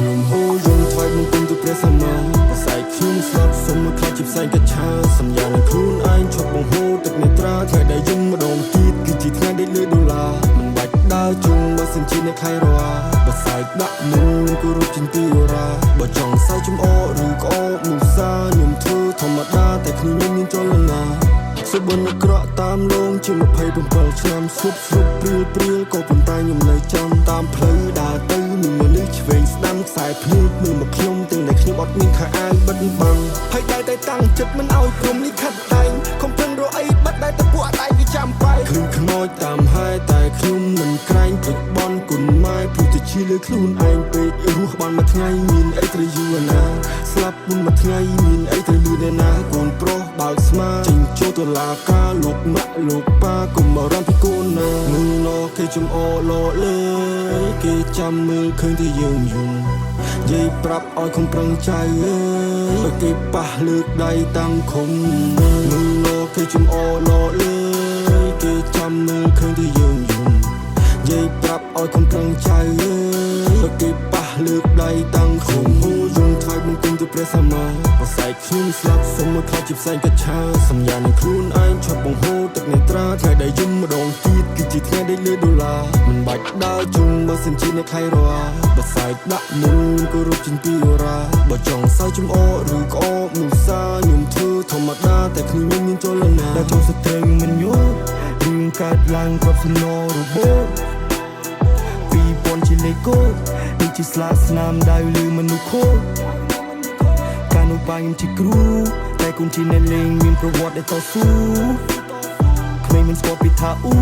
ខ្ញុំហូរយំថ្វាយបង្គំទៅព្រះសម្មាផ្សាយខ្ញុំស្លាប់សុំមកខ្លាចជាផ្សែងកច្ឆាសញ្ញានឹងខ្លួនឯងឈប់បង្ហូរទឹកនេត្រាថ្ងៃដែលយំម្ដងទៀតគឺជាថ្ងៃដែលលើដុល្លារមិនបាច់ដើរជុំបើសិនជាអ្នកខៃរ៉ាបើសាយដាក់មុនគោរពជាទីរ៉ាបើចង់សាយចំអឬក្អកមុសាខ្ញុំធ្វើធម្មតាតែគ្នាមានចលនាសុបិនក្រក់តាមលងជា27ឆ្នាំសុបព្រៀលក៏ប៉ុន្តែខ្ញុំនៅចាំតាមផ្លូវដើរទៅនឹងមនុស្សឆ្វេងស្ដាំខ្សែភ្នែកមើលមកខ្ញុំទាំងដែលខ្ញុំអត់មានខោអាវបិទបាំងហើយតែតាំងចិត្តមិនឲ្យព្រមលិខិតតែងខំប្រឹងរកអីបាត់តែតពួកដៃវាចាំបែកឃើញខ្មោចតាមហើយតែខ្ញុំមិនក្រែងព្រឹកបនគុណម៉ែព្រោះតែជាលើខ្លួនឯងពេករស់បានមួយថ្ងៃមានអីត្រូវយូរណាស្លាប់មុនមួយថ្ងៃមានអីត្រូវលឺដែរណាកូនប្រុសបើកស្មាចេញចូលតុលាការលោកម៉ាក់លោកប៉ាកុំបារម្ភពីកូនណាមើលណគេចំអលលើគេចាំមើលឃើញតែយើងយំនិយាយប្រាប់ឲ្យកុំប្រឹងចៅអើយគេប៉ះលើកដៃតាំងខំមើលណគេចំអលលើគេចាំមើលឃើញតែយើងយំនិយាយប្រាប់ឲ្យកុំប្រឹងចៅអើយគេប៉ះលើកដៃតាំងខំហូរយំថ្វាយបង្គំទៅព្រះសម្មាផ្សាយខ្ញុំស្លាប់សុំមកខ្លាចជាផ្សែងកច្ឆាសញ្ញានឹងខ្លួនឯងឈប់បង្ហូរទឹកនេត្រាថ្ងៃដែលយំម្ដងទៀតគឺជាថ្ងៃដែលលើដុល្លារមិនបាច់ដើរជុំបើសិនជាអ្នកខៃរ៉ាបើសាយដាក់មុនគោរពជាទីរ៉ាបើចង់សាយចំអឬក្អកមុសាខ្ញុំធ្វើធម្មតាតែគ្នាមានចលនាដែលចូលស្ទើរមិនយល់រឿងកើតឡើងគ្រប់សំណររបូត2000ជាលេខកូដនេះជាស្លាកស្នាមដៅលើមនុស្សខូចកាលនោះប៉ាខ្ញុំជាគ្រូតែគុណជាអ្នកលេងមានប្រវត្តិដែលតស៊ូក្មេងមិនស្គាល់ពីថាអ៊ូ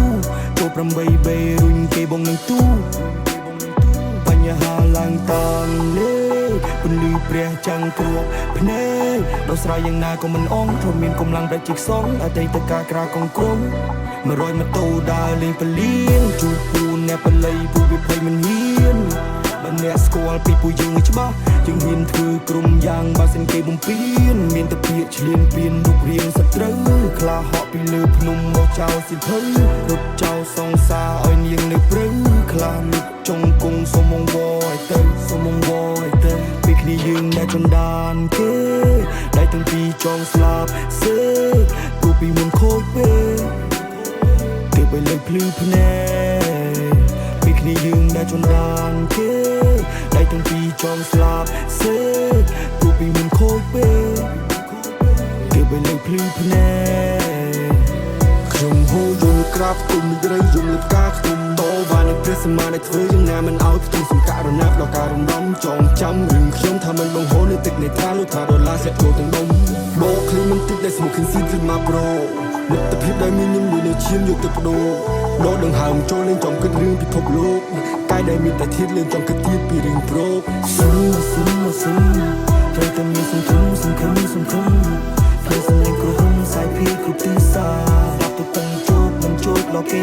ចូល8បេរុញគេបងនឹងទូបញ្ហាឡើងតាមលេពន្លឺព្រះចាំងគ្រួភ្នែកដោះស្រាយយ៉ាងណាក៏មិនអងព្រោះមានកម្លាំងបែបជីកសងអតីតកាលក្រៅកងក្រុង100ម៉ូតូដើរលេងពលៀនជួបពូនអ្នកបល័យពូវាភ័យមិនហ៊ានបើអ្នកស្គាល់ពីពូយើងឲ្យច្បាស់យើងហ៊ានធ្វើក្រុមយ៉ាងបើសិនគេបំពេញមានតែពាក្យឆ្លៀនពៀនរូបរាងសត្រូវខ្លាហក់ពីលើភ្នំមកចោលសិភៅរត់ចោលសងសាឲ្យនាងនៅព្រៃខ្លានឹកចង់គង់សុំងវឲ្យទៅសុំងវឲ្យទៅពីគ្នាយើងដែលចន្តានគេដៃទាំងពីរចងស្លាប់សេព្រោះពីមុនខូចពេកទើបឲ្យលើកភ្លឺភ្នែកពីគ្នាយើងដែលចន្តានគេដៃទាំងពីរចងស្លាប់សេព្រោះពីមុនខូចពេកទើបឲ្យលើកភ្លឺភ្នែកខ្ញុំហូរយំក្រាបគុំនិយាយយំលើផ្កាខ្ញុំតវ៉ានឹងព្រះសម្មាដែលធ្វើយ៉ាងណាមិនឲ្យផ្ទុំសង្ការណាដល់ការរំដំចងចាំរឿងខ្ញុំថាមិនបង្ហូរនៅទឹកនេត្រាលោកថាដុល្លារសេះចូលទាំងដុំបោកឃ្លីមិនតិចដែលស្មុគឃើញស៊ីព្រឹកមកប្រូមិត្តភាពដែលមានខ្ញុំមួយនៅឈាមយកទៅបដូរដកដង្ហើមចូលលេងចំគិតរឿងពិភពលោកកាយដែលមានតែធាតលេងចំគិតទៀតពីរឿងប្រូសុំត្រូវតែមានសង្ឃឹមផ្លែសម្លេងគ្រោះសាយភីគ្រប់ទីសាស្ដាប់ទៅទាំងជោគមិនជោគលោកគេ